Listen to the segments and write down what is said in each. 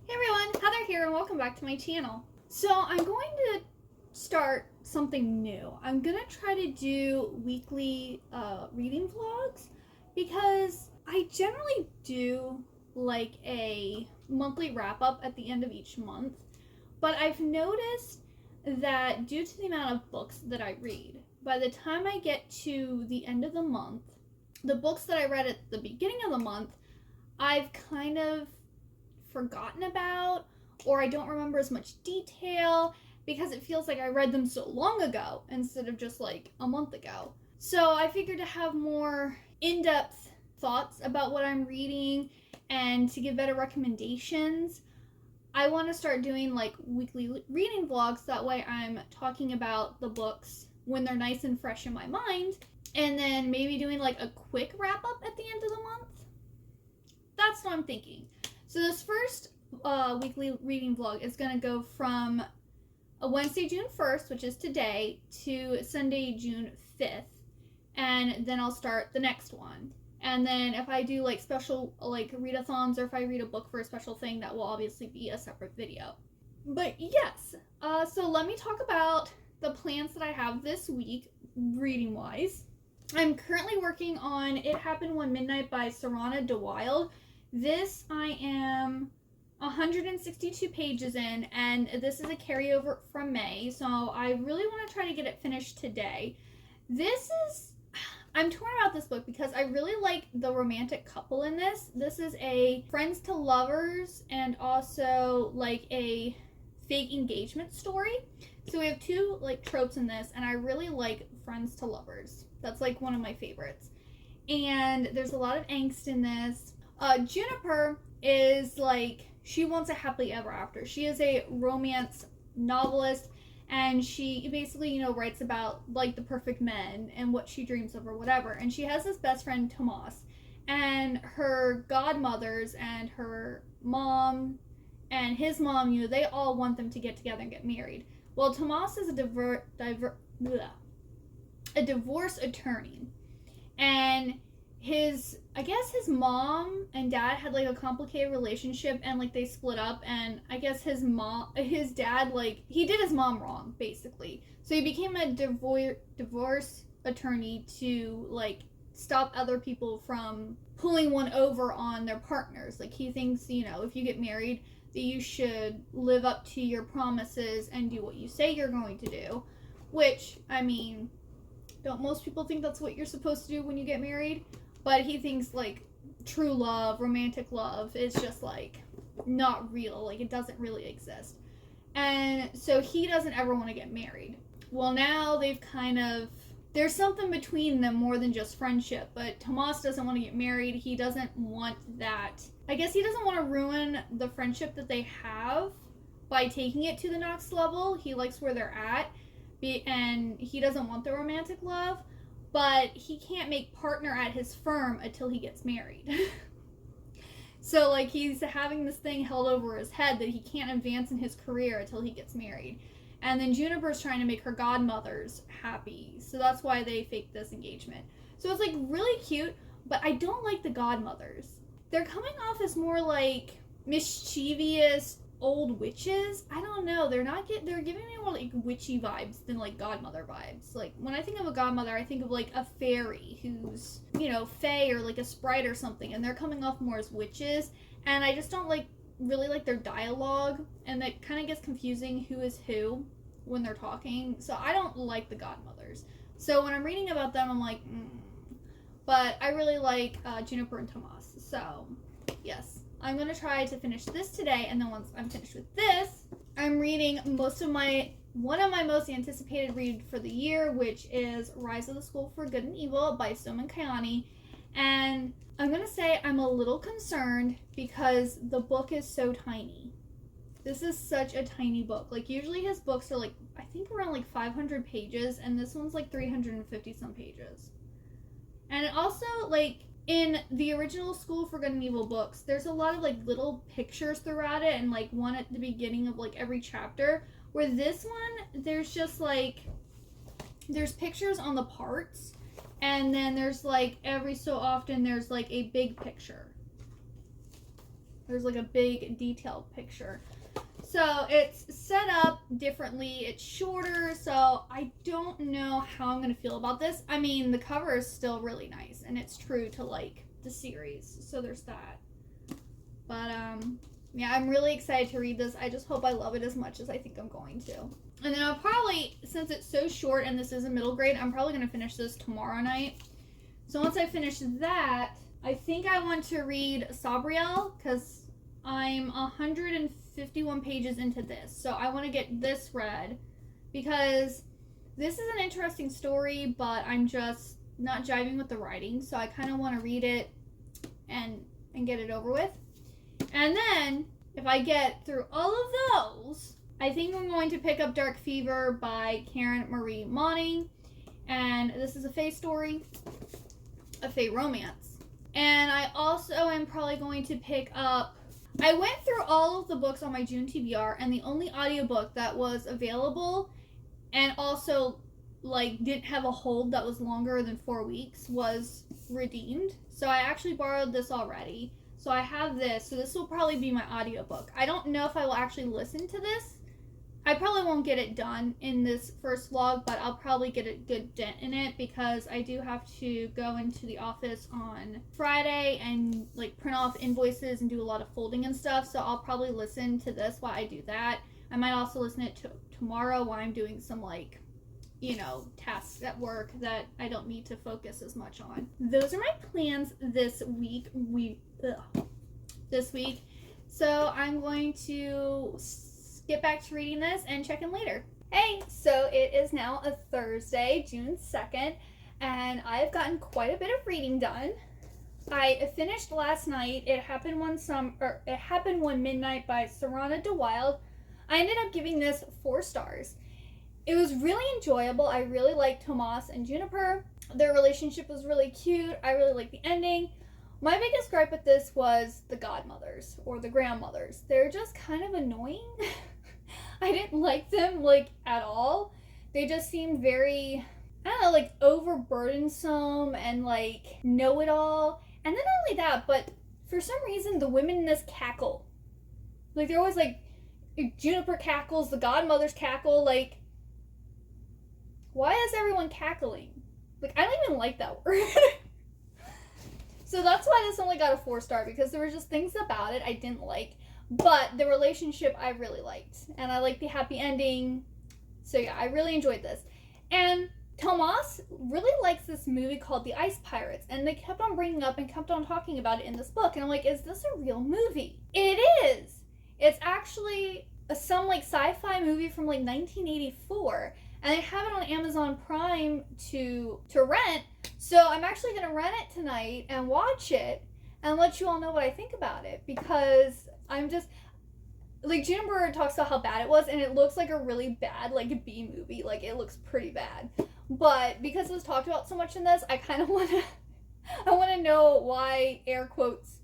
Hey everyone, Heather here and welcome back to my channel. So I'm going to start something new. I'm going to try to do weekly reading vlogs because I generally do like a monthly wrap up at the end of each month. But I've noticed that due to the amount of books that I read, by the time I get to the end of the month, the books that I read at the beginning of the month, I've kind of forgotten about, or I don't remember as much detail because it feels like I read them so long ago instead of just like a month ago. So I figured to have more in-depth thoughts about what I'm reading and to give better recommendations, I want to start doing like weekly reading vlogs. That way I'm talking about the books when they're nice and fresh in my mind, and then maybe doing like a quick wrap up at the end of the month. That's what I'm thinking. So this first weekly reading vlog is going to go from a Wednesday, June 1st, which is today, to Sunday, June 5th. And then I'll start the next one. And then if I do like special like readathons, or if I read a book for a special thing, that will obviously be a separate video. But yes, so let me talk about the plans that I have this week, reading-wise. I'm currently working on It Happened One Midnight by Sarana DeWild. This I am 162 pages in, and this is a carryover from May, so I really want to try to get it finished today. I'm torn about this book because I really like the romantic couple in this. This is a friends to lovers and also like a fake engagement story. So we have two like tropes in this, and I really like friends to lovers. That's like one of my favorites. And there's a lot of angst in this. Juniper is like, she wants a happily ever after. She is a romance novelist, and she basically, you know, writes about like the perfect men and what she dreams of or whatever. And she has this best friend, Tomas, and her godmothers and her mom and his mom, you know, they all want them to get together and get married. Well, Tomas is a divorce attorney, and I guess his mom and dad had like a complicated relationship, and like they split up, and I guess his dad, like, he did his mom wrong basically, so he became a divorce attorney to like stop other people from pulling one over on their partners. Like, he thinks, you know, if you get married that you should live up to your promises and do what you say you're going to do, which, I mean, don't most people think that's what you're supposed to do when you get married? But he thinks like true love, romantic love is just like not real. Like, it doesn't really exist. And so he doesn't ever want to get married. Well, now there's something between them more than just friendship. But Tomas doesn't want to get married. He doesn't want that. I guess he doesn't want to ruin the friendship that they have by taking it to the next level. He likes where they're at. And he doesn't want the romantic love, but he can't make partner at his firm until he gets married. So like, he's having this thing held over his head that he can't advance in his career until he gets married. And then Juniper's trying to make her godmothers happy, so that's why they faked this engagement. So it's like really cute, but I don't like the godmothers. They're coming off as more like mischievous old witches. I don't know. They're giving me more like witchy vibes than like godmother vibes. Like, when I think of a godmother, I think of like a fairy who's, you know, fae or like a sprite or something, and they're coming off more as witches, and I just don't really like their dialogue, and that kind of gets confusing who is who when they're talking. So I don't like the godmothers. So when I'm reading about them, I'm like, But I really like Juniper and Tomas. So yes, I'm going to try to finish this today, and then once I'm finished with this, I'm reading one of my most anticipated read for the year, which is Rise of the School for Good and Evil by Soman Kayani. And I'm going to say I'm a little concerned because the book is so tiny. This is such a tiny book. Like, usually his books are like, I think around like 500 pages, and this one's like 350 some pages. And it also, like, in the original School for Good and Evil books, there's a lot of like little pictures throughout it, and like one at the beginning of like every chapter, where this one, there's just like, there's pictures on the parts, and then there's like every so often there's like a big picture. There's like a big detailed picture. So it's set up differently. It's shorter, so I don't know how I'm going to feel about this. I mean, the cover is still really nice, and it's true to, like, the series. So there's that. But, yeah, I'm really excited to read this. I just hope I love it as much as I think I'm going to. And then I'll probably, since it's so short and this is a middle grade, I'm probably going to finish this tomorrow night. So once I finish that, I think I want to read Sabriel, because I'm 151 pages into this. So I want to get this read, because this is an interesting story, but I'm just not jiving with the writing. So I kind of want to read it and get it over with. And then, if I get through all of those, I think I'm going to pick up Dark Fever by Karen Marie Moning. And this is a fae story, a fae romance. And I also am probably going to pick up... I went through all of the books on my June TBR, and the only audiobook that was available and also, like, didn't have a hold that was longer than 4 weeks was Redeemed. So I actually borrowed this already. So I have this. So this will probably be my audiobook. I don't know if I will actually listen to this. I probably won't get it done in this first vlog, but I'll probably get a good dent in it because I do have to go into the office on Friday and like print off invoices and do a lot of folding and stuff. So I'll probably listen to this while I do that. I might also listen to it tomorrow while I'm doing some like, you know, tasks at work that I don't need to focus as much on. Those are my plans this week. This week. So I'm going to get back to reading this and check in later. Hey, so it is now a Thursday, June 2nd, and I've gotten quite a bit of reading done. I finished last night. It happened one midnight by Serana DeWild. I ended up giving this 4 stars. It was really enjoyable. I really liked Tomas and Juniper. Their relationship was really cute. I really liked the ending. My biggest gripe with this was the godmothers or the grandmothers. They're just kind of annoying. I didn't like them, like, at all. They just seemed very, I don't know, like, overburdensome and, like, know-it-all. And then not only that, but for some reason, the women in this cackle. Like, they're always, like, Juniper cackles, the godmothers cackle, like, why is everyone cackling? Like, I don't even like that word. So that's why this only got a 4-star, because there were just things about it I didn't like. But the relationship I really liked. And I liked the happy ending. So yeah, I really enjoyed this. And Tomas really likes this movie called The Ice Pirates. And they kept on bringing up and kept on talking about it in this book. And I'm like, is this a real movie? It is! It's actually some like sci-fi movie from like 1984. And they have it on Amazon Prime to rent. So I'm actually going to rent it tonight and watch it and let you all know what I think about it. Because I'm just, like, Juniper talks about how bad it was, and it looks like a really bad, like, B movie. Like, it looks pretty bad. But because it was talked about so much in this, I kind of want to know why, air quotes,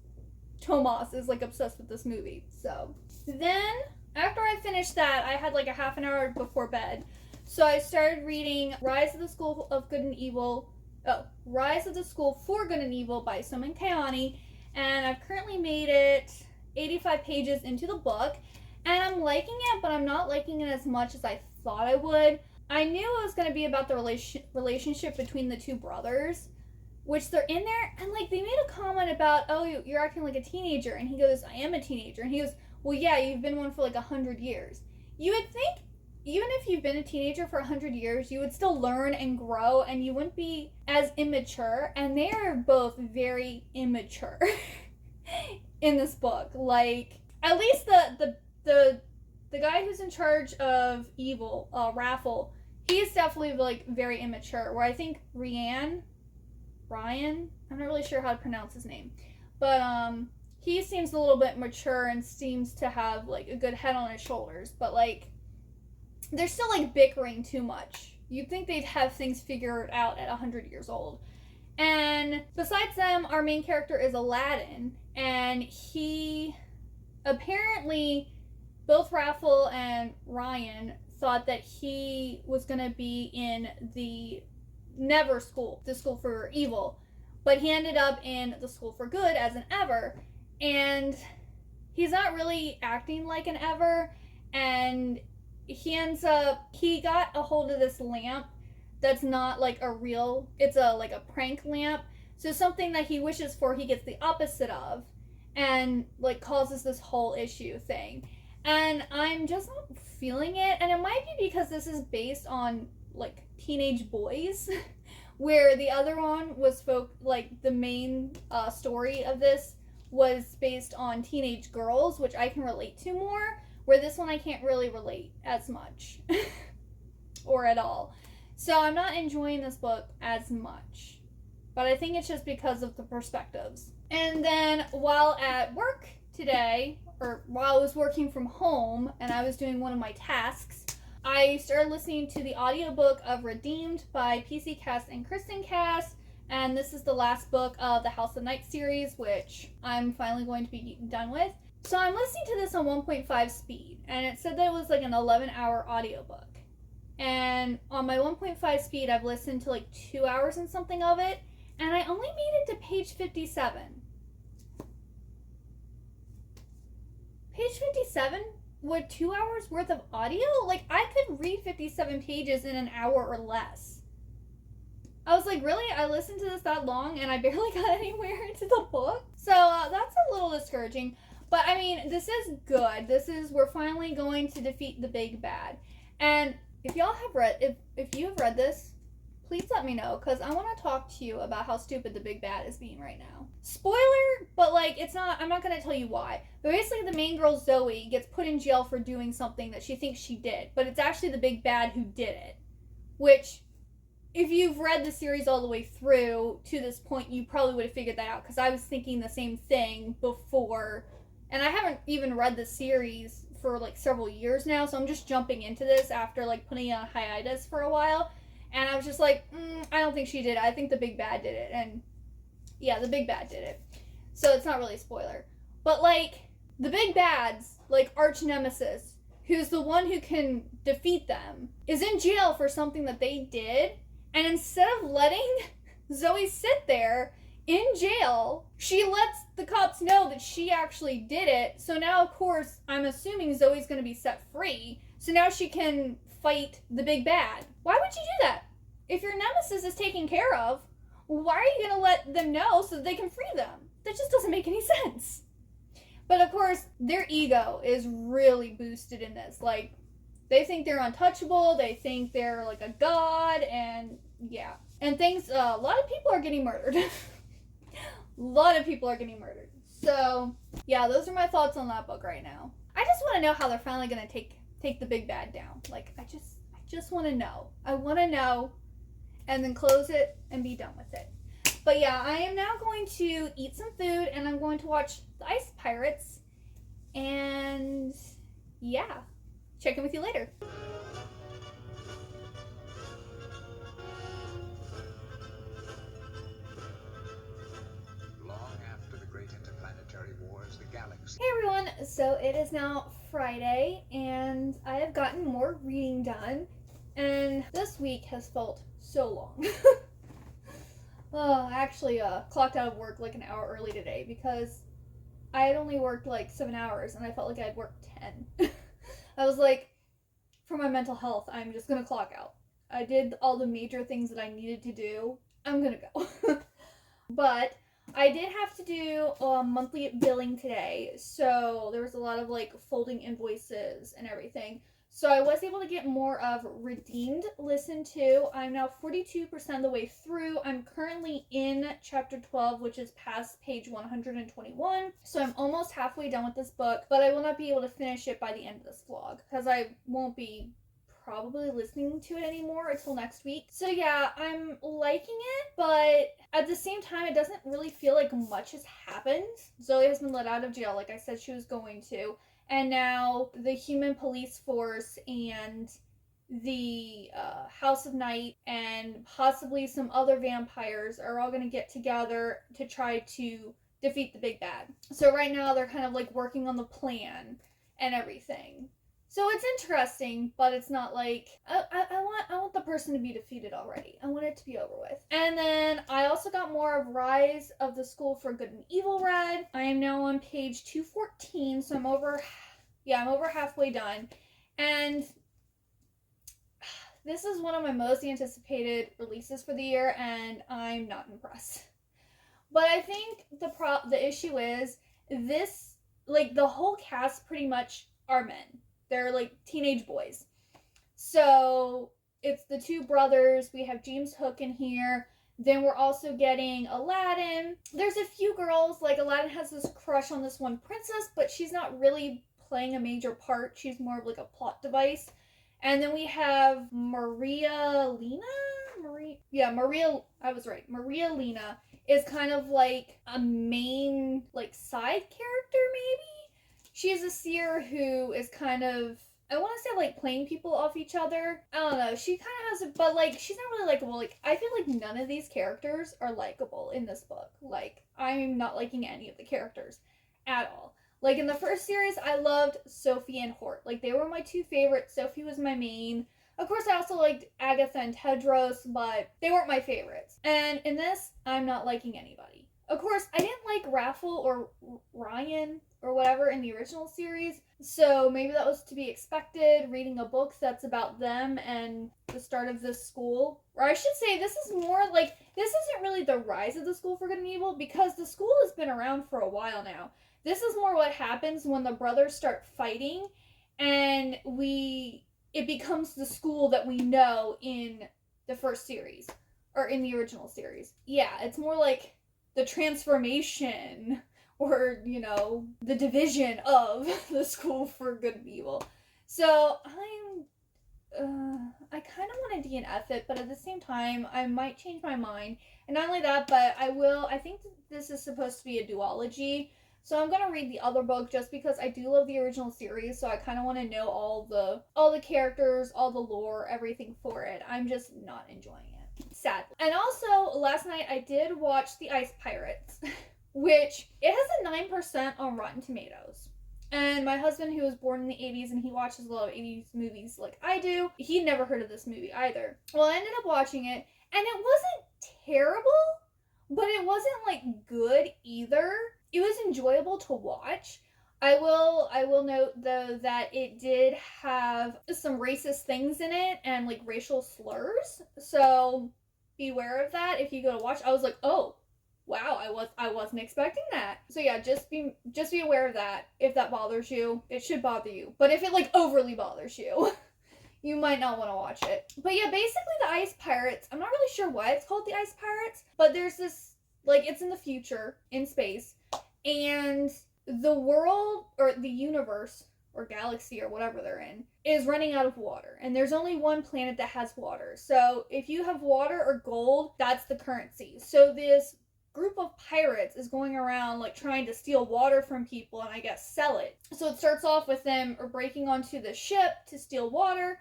Tomas is, like, obsessed with this movie. So then, after I finished that, I had, like, a half an hour before bed. So I started reading Rise of the School for Good and Evil by Soman Kayani, and I've currently made it 85 pages into the book, and I'm liking it, but I'm not liking it as much as I thought I would. I knew it was going to be about the relationship between the 2 brothers, which they're in there, and like they made a comment about, oh, you're acting like a teenager, and he goes, I am a teenager, and he goes, well, yeah, you've been one for like 100 years. You would think even if you've been a teenager for 100 years, you would still learn and grow, and you wouldn't be as immature, and they are both very immature in this book. Like, at least the guy who's in charge of evil, Raffle, he's definitely like very immature, where I think Ryan, I'm not really sure how to pronounce his name, but he seems a little bit mature and seems to have like a good head on his shoulders, but like they're still like bickering too much. You'd think they'd have things figured out at 100 years old. And besides them, our main character is Aladdin, and he apparently, both Raffle and Ryan thought that he was going to be in the Never School, the School for Evil, but he ended up in the School for Good as an Ever. And he's not really acting like an Ever, and he got a hold of this lamp that's not like a real, it's a like a prank lamp. So something that he wishes for, he gets the opposite of, and like causes this whole issue thing. And I'm just not feeling it, and it might be because this is based on like teenage boys, where the other one was like the main story of this was based on teenage girls, which I can relate to more, where this one I can't really relate as much or at all. So I'm not enjoying this book as much, but I think it's just because of the perspectives. And then while at work today, or while I was working from home and I was doing one of my tasks, I started listening to the audiobook of Redeemed by PC Cast and Kristen Cast, and this is the last book of the House of Night series, which I'm finally going to be done with. So I'm listening to this on 1.5 speed, and it said that it was like an 11-hour audiobook. And on my 1.5 speed, I've listened to like 2 hours and something of it, and I only made it to page 57. Page 57 with 2 hours worth of audio? Like, I could read 57 pages in an hour or less. I was like, really? I listened to this that long and I barely got anywhere into the book? So that's a little discouraging. But I mean, this is good. We're finally going to defeat the big bad. And if y'all have read, if you have read this, please let me know, because I want to talk to you about how stupid the big bad is being right now. Spoiler, but like, I'm not going to tell you why. But basically the main girl, Zoe, gets put in jail for doing something that she thinks she did, but it's actually the big bad who did it. Which, if you've read the series all the way through to this point, you probably would have figured that out, because I was thinking the same thing before. And I haven't even read the series for like several years now, so I'm just jumping into this after like putting it on hiatus for a while. And I was just like, I don't think she did it. I think the big bad did it. And yeah, the big bad did it. So it's not really a spoiler. But like, the big bad's like arch nemesis, who's the one who can defeat them, is in jail for something that they did. And instead of letting Zoe sit there in jail, she lets the cops know that she actually did it. So now, of course, I'm assuming Zoe's going to be set free. So now she can fight the big bad. Why would you do that? If your nemesis is taken care of, why are you going to let them know so that they can free them? That just doesn't make any sense. But of course, their ego is really boosted in this. Like, they think they're untouchable, they think they're like a god, and yeah. And things, a lot of people are getting murdered. A lot of people are getting murdered. So, yeah, those are my thoughts on that book right now. I just want to know how they're finally going to take the big bad down. Like, I just want to know. I want to know, and then close it and be done with it. But yeah, I am now going to eat some food, and I'm going to watch the Ice Pirates. And yeah, check in with you later. Long after the great interplanetary wars, the galaxy... Hey everyone, so it is now Friday, and I have gotten more reading done, and this week has felt so long. Oh, I actually clocked out of work like an hour early today because I had only worked like 7 hours and I felt like I had worked 10. I was like, for my mental health, I'm just gonna clock out. I did all the major things that I needed to do. I'm gonna go. But I did have to do monthly billing today, so there was a lot of like folding invoices and everything. So I was able to get more of Redeemed listened to. I'm now 42% of the way through. I'm currently in chapter 12, which is past page 121. So I'm almost halfway done with this book, but I will not be able to finish it by the end of this vlog because I won't be probably listening to it anymore until next week. So yeah, I'm liking it, but at the same time, it doesn't really feel like much has happened. Zoe has been let out of jail like I said she was going to. And now the human police force and the House of Night and possibly some other vampires are all going to get together to try to defeat the big bad. So right now they're kind of like working on the plan and everything. So it's interesting, but it's not like I want the person to be defeated already. I want it to be over with. And then I also got more of Rise of the School for Good and Evil read. I am now on page 214, so I'm over halfway done. And this is one of my most anticipated releases for the year, and I'm not impressed. But I think the issue is this, like, the whole cast pretty much are men. They're like teenage boys. So it's the two brothers. We have James Hook in here. Then we're also getting Aladdin. There's a few girls, like Aladdin has this crush on this one princess, but she's not really playing a major part. She's more of like a plot device. And then we have Maria Lena is kind of like a main, like, side character, maybe? She's a seer who is kind of, I want to say, like, playing people off each other. I don't know. She kind of has a, but, like, she's not really likable. Like, I feel like none of these characters are likable in this book. Like, I'm not liking any of the characters at all. Like, in the first series, I loved Sophie and Hort. Like, they were my two favorites. Sophie was my main. Of course, I also liked Agatha and Tedros, but they weren't my favorites. And in this, I'm not liking anybody. Of course, I didn't like Raffle or Ryan or whatever in the original series, so maybe that was to be expected, reading a book that's about them and the start of this school. Or I should say, this is more like, this isn't really the rise of the School for Good and Evil, because the school has been around for a while now. This is more what happens when the brothers start fighting, and it becomes the school that we know in the first series, or in the original series. Yeah, it's more like the transformation, or, you know, the division of the School for Good and Evil. So I kind of want to DNF it, but at the same time, I might change my mind. And not only that, but I think this is supposed to be a duology, so I'm gonna read the other book just because I do love the original series, so I kind of want to know all the characters, all the lore, everything for it. I'm just not enjoying it, sadly. And also, last night I did watch The Ice Pirates, which it has a 9% on Rotten Tomatoes. And my husband, who was born in the 80s and he watches a lot of 80s movies like I do, he'd never heard of this movie either. Well, I ended up watching it, and it wasn't terrible, but it wasn't, like, good either. It was enjoyable to watch. I will note, though, that it did have some racist things in it and, like, racial slurs. So beware of that if you go to watch. I was like, oh, wow, I wasn't expecting that. So yeah, just be aware of that. If that bothers you, it should bother you. But if it, like, overly bothers you, you might not want to watch it. But yeah, basically The Ice Pirates, I'm not really sure why it's called The Ice Pirates, but there's this, like, it's in the future, in space, and the world, or the universe, or galaxy, or whatever they're in, is running out of water. And there's only one planet that has water. So if you have water or gold, that's the currency. So this group of pirates is going around, like, trying to steal water from people and I guess sell it. So it starts off with them breaking onto the ship to steal water,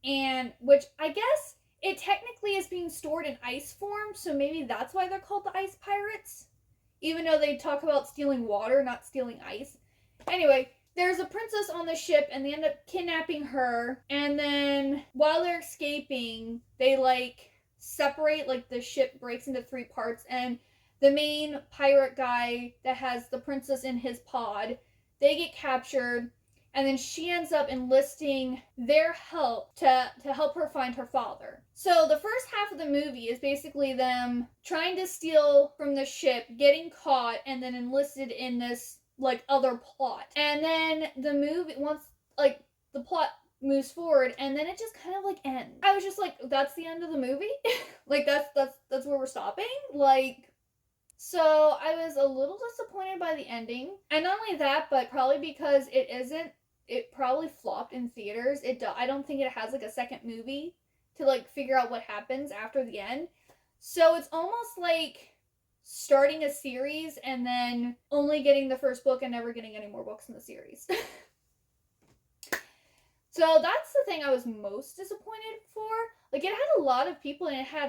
and which I guess it technically is being stored in ice form, so maybe that's why they're called the Ice Pirates, even though they talk about stealing water, not stealing ice. Anyway, there's a princess on the ship, and they end up kidnapping her, and then while they're escaping, they, like, separate, like, the ship breaks into 3 parts, and the main pirate guy that has the princess in his pod, they get captured, and then she ends up enlisting their help to help her find her father. So the first half of the movie is basically them trying to steal from the ship, getting caught, and then enlisted in this, like, other plot. And then the movie, once, like, the plot moves forward, and then it just kind of, like, ends. I was just like, that's the end of the movie? Like, that's where we're stopping? Like, so I was a little disappointed by the ending. And not only that, but probably because it probably flopped in theaters. I don't think it has, like, a second movie to, like, figure out what happens after the end. So it's almost like starting a series and then only getting the first book and never getting any more books in the series. So that's the thing I was most disappointed for. Like, it had a lot of people, and it had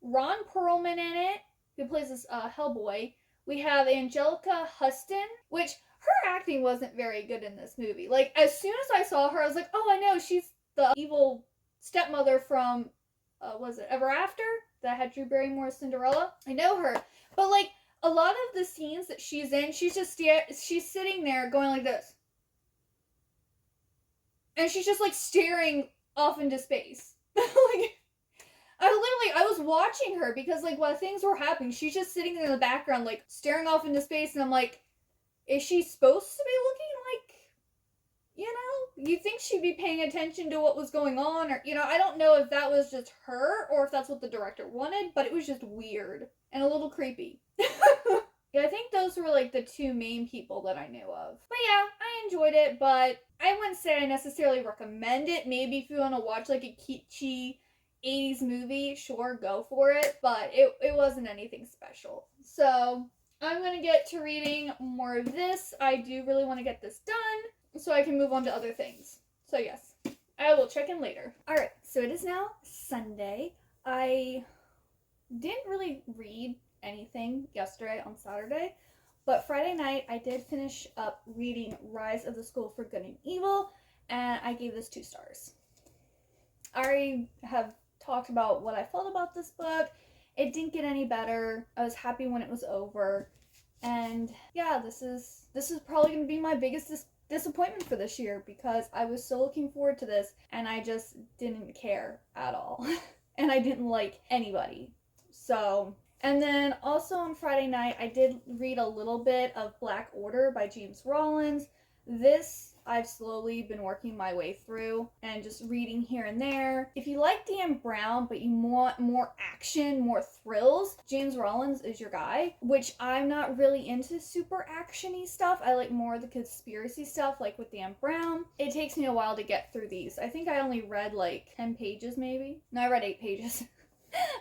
Ron Perlman in it, who plays this Hellboy. We have Angelica Huston, which her acting wasn't very good in this movie. Like, as soon as I saw her, I was like, oh, I know, she's the evil stepmother from, was it Ever After? That had Drew Barrymore's Cinderella. I know her. But, like, a lot of the scenes that she's in, she's sitting there going like this. And she's just, like, staring off into space. Like, I was watching her because, like, while things were happening, she's just sitting there in the background, like, staring off into space, and I'm like, is she supposed to be looking like, you know, you think she'd be paying attention to what was going on, or, you know, I don't know if that was just her, or if that's what the director wanted, but it was just weird, and a little creepy. Yeah, I think those were, like, the two main people that I knew of. But yeah, I enjoyed it, but I wouldn't say I necessarily recommend it. Maybe if you want to watch, like, a kitschy 80s movie, sure, go for it, but it wasn't anything special. So I'm going to get to reading more of this. I do really want to get this done so I can move on to other things. So yes, I will check in later. Alright, so it is now Sunday. I didn't really read anything yesterday on Saturday, but Friday night I did finish up reading Rise of the School for Good and Evil, and I gave this 2 stars. I have talked about what I felt about this book. It didn't get any better. I was happy when it was over, and yeah, this is probably going to be my biggest disappointment for this year, because I was so looking forward to this and I just didn't care at all. And I didn't like anybody. So, and then also on Friday night I did read a little bit of Black Order by James Rollins. This I've slowly been working my way through and just reading here and there. If you like Dan Brown but you want more action, more thrills, James Rollins is your guy, which I'm not really into super actiony stuff. I like more of the conspiracy stuff, like with Dan Brown. It takes me a while to get through these. I think I only read like 10 pages maybe. No, I read 8 pages.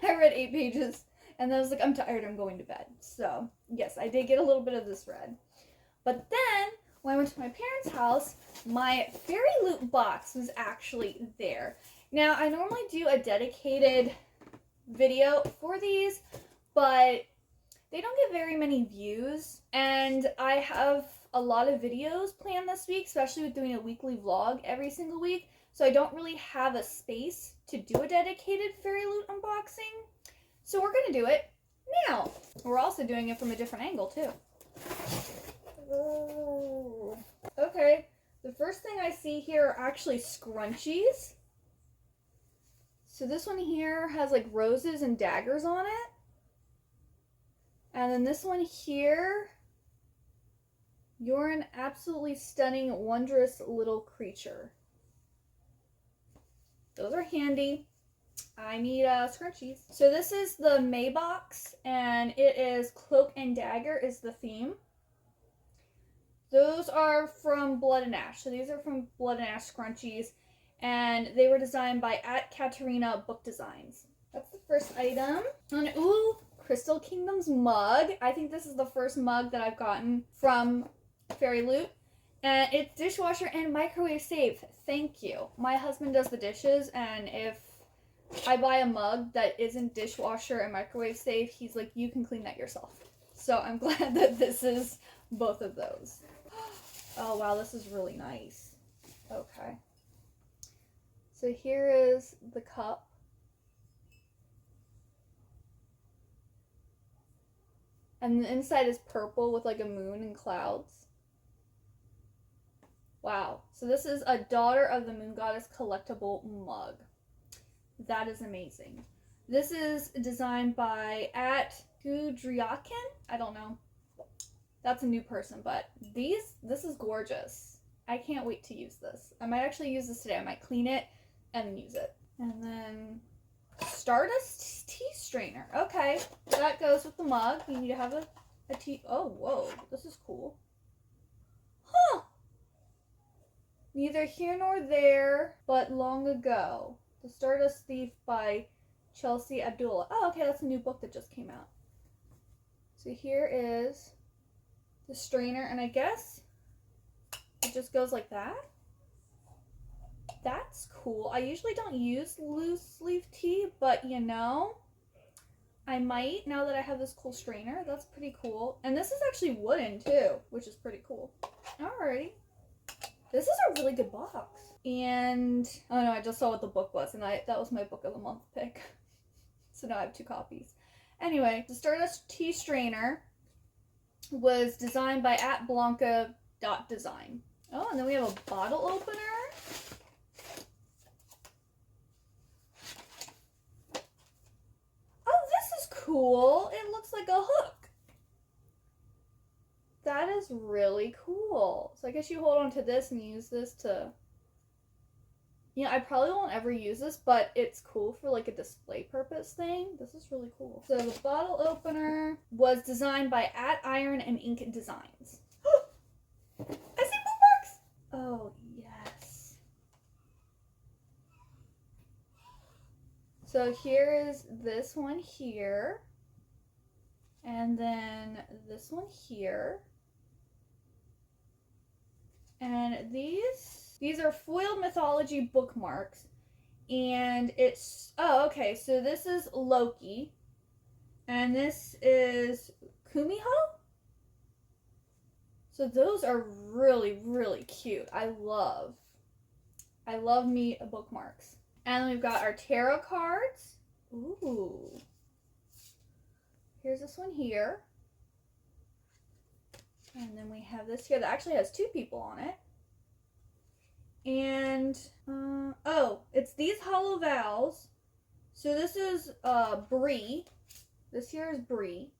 I read 8 pages and then I was like, I'm tired, I'm going to bed. So yes, I did get a little bit of this read. But then when I went to my parents' house, my Fairy Loot box was actually there. Now, I normally do a dedicated video for these, but they don't get very many views, and I have a lot of videos planned this week, especially with doing a weekly vlog every single week, so I don't really have a space to do a dedicated Fairy Loot unboxing. So we're going to do it now. We're also doing it from a different angle, too. Okay, the first thing I see here are actually scrunchies. So this one here has like roses and daggers on it. And then this one here, you're an absolutely stunning, wondrous little creature. Those are handy. I need scrunchies. So this is the May box, and it is Cloak and Dagger is the theme. Those are from Blood and Ash. So these are from Blood and Ash scrunchies, and they were designed by @Katerina Book Designs. That's the first item. And ooh, Crystal Kingdom's mug. I think this is the first mug that I've gotten from Fairy Loot. And it's dishwasher and microwave safe. Thank you. My husband does the dishes, and if I buy a mug that isn't dishwasher and microwave safe, he's like, you can clean that yourself. So I'm glad that this is both of those. Oh wow, this is really nice. Okay. So here is the cup. And the inside is purple with like a moon and clouds. Wow. So this is a Daughter of the Moon Goddess collectible mug. That is amazing. This is designed by @Gudriakin. I don't know. That's a new person, but this is gorgeous. I can't wait to use this. I might actually use this today. I might clean it and then use it. And then Stardust Tea Strainer. Okay, that goes with the mug. You need to have a tea. Oh, whoa, this is cool. Huh. Neither here nor there, but long ago. The Stardust Thief by Chelsea Abdullah. Oh, okay, that's a new book that just came out. So here is the strainer, and I guess it just goes like that. That's cool. I usually don't use loose leaf tea, but you know, I might now that I have this cool strainer. That's pretty cool. And this is actually wooden too, which is pretty cool. Alrighty. This is a really good box. And, oh no, I just saw what the book was, and that was my book of the month pick. So now I have 2 copies. Anyway, the Stardust Tea Strainer was designed by @Blanca.design. Oh, and then we have a bottle opener. Oh, this is cool. It looks like a hook. That is really cool. So I guess you hold on to this and use this to... You know, I probably won't ever use this, but it's cool for like a display purpose thing. This is really cool. So the bottle opener was designed by @Iron and Ink Designs. I see bookmarks! Oh, yes. So here is this one here. And then this one here. And these are foiled mythology bookmarks. And it's, oh, okay, so this is Loki. And this is Kumiho? So those are really, really cute. I love me bookmarks. And we've got our tarot cards. Ooh. Here's this one here. And then we have this here that actually has 2 people on it. And, oh, it's these hollow vowels. So this is Bree. This here is Bree.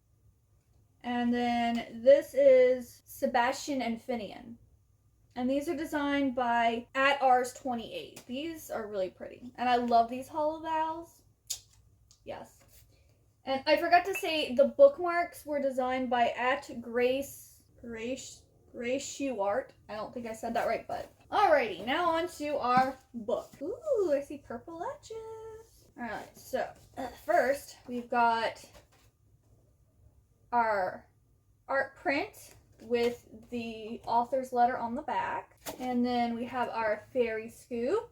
And then this is Sebastian and Finian. And these are designed by @Rs28. These are really pretty. And I love these hollow vowels. Yes. And I forgot to say the bookmarks were designed by @Grace Schuart. I don't think I said that right, but alrighty, now on to our book. Ooh, I see purple edges. Alright, so first we've got our art print with the author's letter on the back. And then we have our fairy scoop.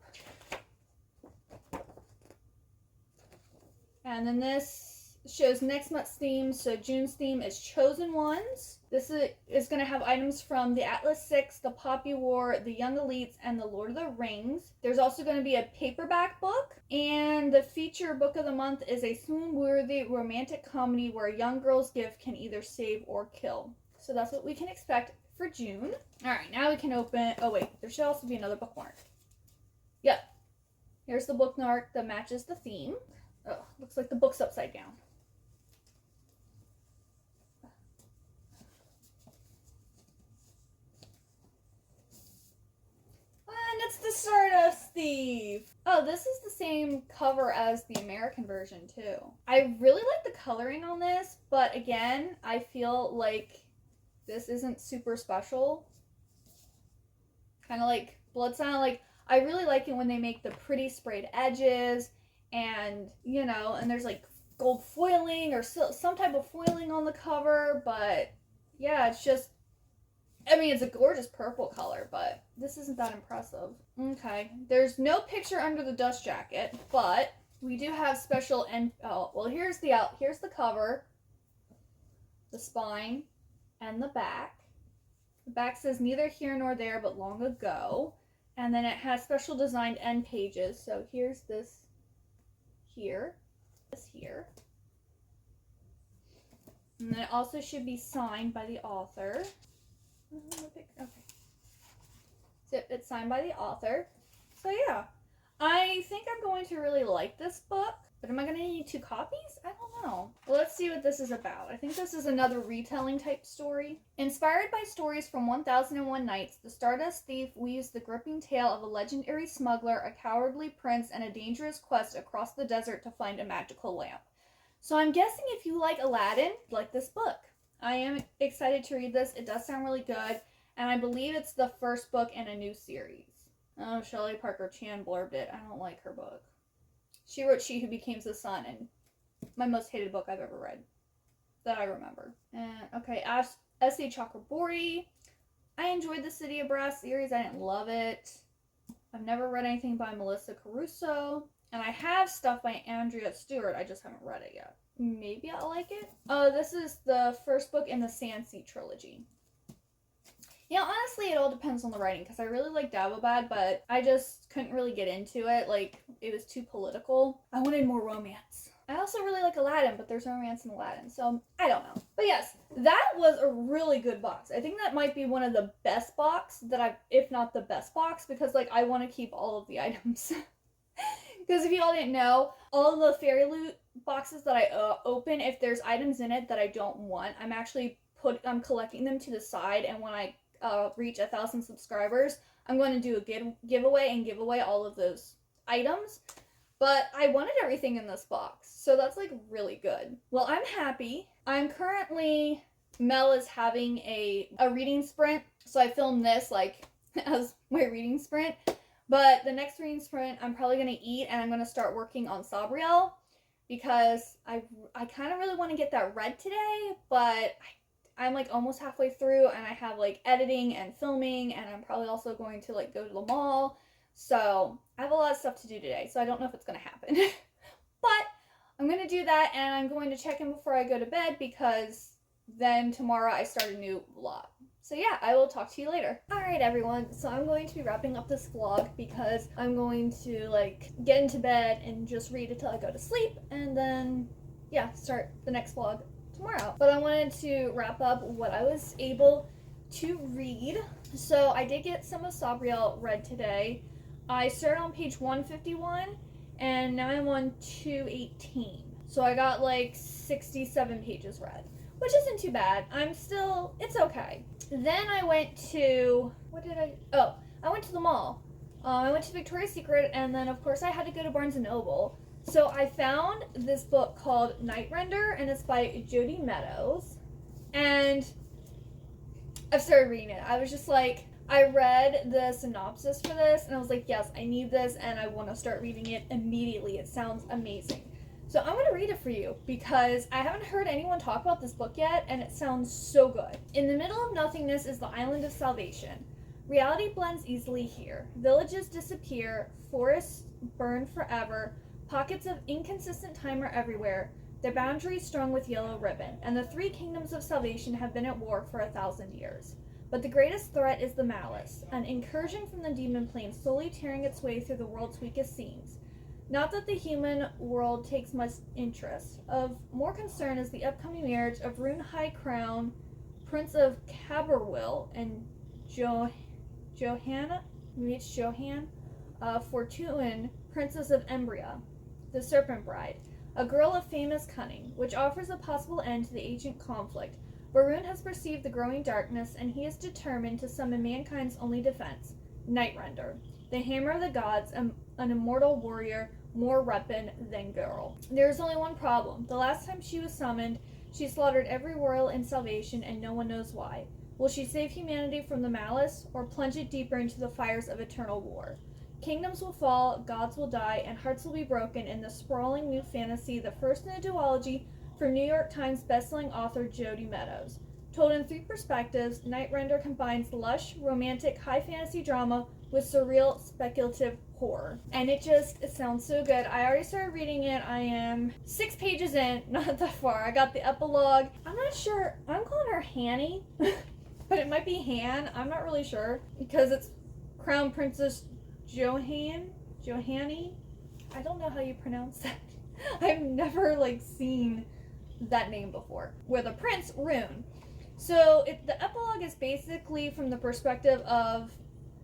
And then this shows next month's theme. So June's theme is Chosen Ones. This is going to have items from the Atlas Six, the Poppy War, the Young Elites, and the Lord of the Rings. There's also going to be a paperback book. And the feature book of the month is a swoon-worthy romantic comedy where a young girl's gift can either save or kill. So that's what we can expect for June. Alright, now we can open... Oh wait, there should also be another bookmark. Yep. Here's the bookmark that matches the theme. Oh, looks like the book's upside down. And it's the Stardust Thief! Oh, this is the same cover as the American version, too. I really like the coloring on this, but again, I feel like this isn't super special. Kind of like Blood Sign. Like, I really like it when they make the pretty sprayed edges and, you know, and there's like gold foiling or some type of foiling on the cover, but yeah, it's just, I mean, it's a gorgeous purple color, but this isn't that impressive. Okay, there's no picture under the dust jacket, but we do have special, and oh, well, here's the cover, the spine, and the back. The back says neither here nor there, but long ago. And then it has special designed end pages. So here's this here, this here. And then it also should be signed by the author. Okay. So it's signed by the author. So yeah, I think I'm going to really like this book. But am I going to need 2 copies? I don't know. Well, let's see what this is about. I think this is another retelling type story. Inspired by stories from 1001 Nights, the Stardust Thief weaves the gripping tale of a legendary smuggler, a cowardly prince, and a dangerous quest across the desert to find a magical lamp. So I'm guessing if you like Aladdin, like this book. I am excited to read this. It does sound really good. And I believe it's the first book in a new series. Oh, Shelley Parker Chan blurbed it. I don't like her book. She wrote She Who Became the Sun, and my most hated book I've ever read that I remember. Okay, S.A. Chakraborty. I enjoyed the City of Brass series. I didn't love it. I've never read anything by Melissa Caruso. And I have stuff by Andrea Stewart. I just haven't read it yet. Maybe I'll like it. Oh, this is the first book in the Sandsea trilogy. Yeah, honestly, it all depends on the writing, because I really like Dagobah, but I just couldn't really get into it. Like, it was too political. I wanted more romance. I also really like Aladdin, but there's romance in Aladdin, so I don't know. But yes, that was a really good box. I think that might be one of the best box that I've, if not the best box, because, like, I want to keep all of the items. Because if you all didn't know, all of the fairy loot boxes that I open, if there's items in it that I don't want, I'm collecting them to the side, and when I reach 1,000 subscribers, I'm going to do a giveaway and give away all of those items. But I wanted everything in this box, so that's like really good. Well, I'm happy. Mel is having a reading sprint, so I filmed this like as my reading sprint. But the next reading sprint, I'm probably going to eat, and I'm going to start working on Sabriel, because I kind of really want to get that read today, but I'm like almost halfway through, and I have like editing and filming, and I'm probably also going to like go to the mall. So I have a lot of stuff to do today, so I don't know if it's going to happen. But I'm going to do that, and I'm going to check in before I go to bed, because then tomorrow I start a new vlog. So yeah, I will talk to you later. Alright everyone, so I'm going to be wrapping up this vlog, because I'm going to like get into bed and just read until I go to sleep, and then yeah, start the next vlog tomorrow. But I wanted to wrap up what I was able to read. So I did get some of Sabriel read today. I started on page 151, and now I'm on 218. So I got like 67 pages read, which isn't too bad. It's okay. Then I went to, I went to the mall. I went to Victoria's Secret, and then of course I had to go to Barnes & Noble. So I found this book called Night Render, and it's by Jodi Meadows. And I've started reading it. I was just like, I read the synopsis for this, and I was like, yes, I need this, and I want to start reading it immediately. It sounds amazing. So I'm going to read it for you, because I haven't heard anyone talk about this book yet, and it sounds so good. In the middle of nothingness is the island of salvation. Reality blends easily here. Villages disappear, forests burn forever, pockets of inconsistent time are everywhere, their boundaries strung with yellow ribbon, and the three kingdoms of salvation have been at war for 1,000 years. But the greatest threat is the malice, an incursion from the demon plane slowly tearing its way through the world's weakest scenes. Not that the human world takes much interest. Of more concern is the upcoming marriage of Rune High Crown, Prince of Caberwill, and Johanna, maybe it's Johan, Fortune, Princess of Embria, the Serpent Bride, a girl of famous cunning, which offers a possible end to the ancient conflict. Varun has perceived the growing darkness, and he is determined to summon mankind's only defense, Night Render, the hammer of the gods, an immortal warrior, more weapon than girl. There is only one problem. The last time she was summoned, she slaughtered every royal in salvation, and no one knows why. Will she save humanity from the malice, or plunge it deeper into the fires of eternal war? Kingdoms will fall, gods will die, and hearts will be broken in the sprawling new fantasy, the first in a duology for New York Times bestselling author Jodi Meadows. Told in three perspectives, Night Render combines lush, romantic, high fantasy drama with surreal, speculative horror. And it sounds so good. I already started reading it. I am 6 pages in, not that far. I got the epilogue. I'm not sure. I'm calling her Hanny, but it might be Han. I'm not really sure, because it's Crown Princess Johanny. I don't know how you pronounce that. I've never seen that name before. Where the prince, Rune. So the epilogue is basically from the perspective of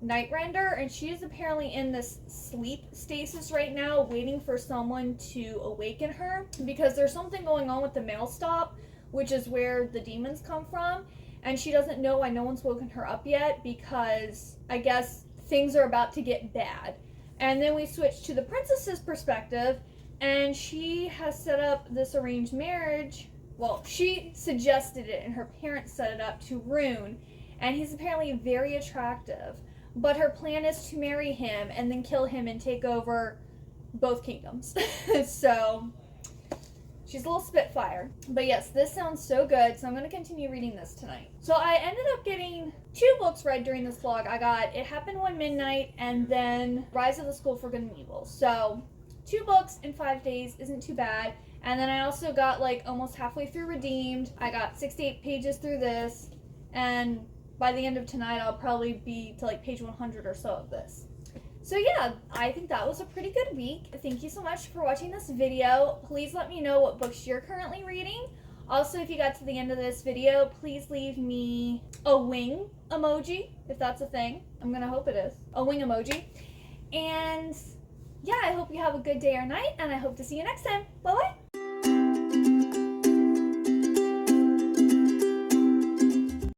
Night Render, and she is apparently in this sleep stasis right now, waiting for someone to awaken her, because there's something going on with the mail stop, which is where the demons come from, and she doesn't know why no one's woken her up yet, because I guess things are about to get bad. And then we switch to the princess's perspective, and she has set up this arranged marriage. Well, she suggested it, and her parents set it up to Rune, and he's apparently very attractive. But her plan is to marry him and then kill him and take over both kingdoms. So she's a little spitfire. But yes, this sounds so good, so I'm going to continue reading this tonight. So I ended up getting 2 books read during this vlog. I got It Happened One Midnight and then Rise of the School for Good and Evil. So 2 books in 5 days isn't too bad. And then I also got almost halfway through Redeemed. I got 68 pages through this. And by the end of tonight, I'll probably be to like page 100 or so of this. So yeah, I think that was a pretty good week. Thank you so much for watching this video. Please let me know what books you're currently reading. Also, if you got to the end of this video, please leave me a wing emoji, if that's a thing. I'm gonna hope it is. A wing emoji. And yeah, I hope you have a good day or night, and I hope to see you next time. Bye-bye!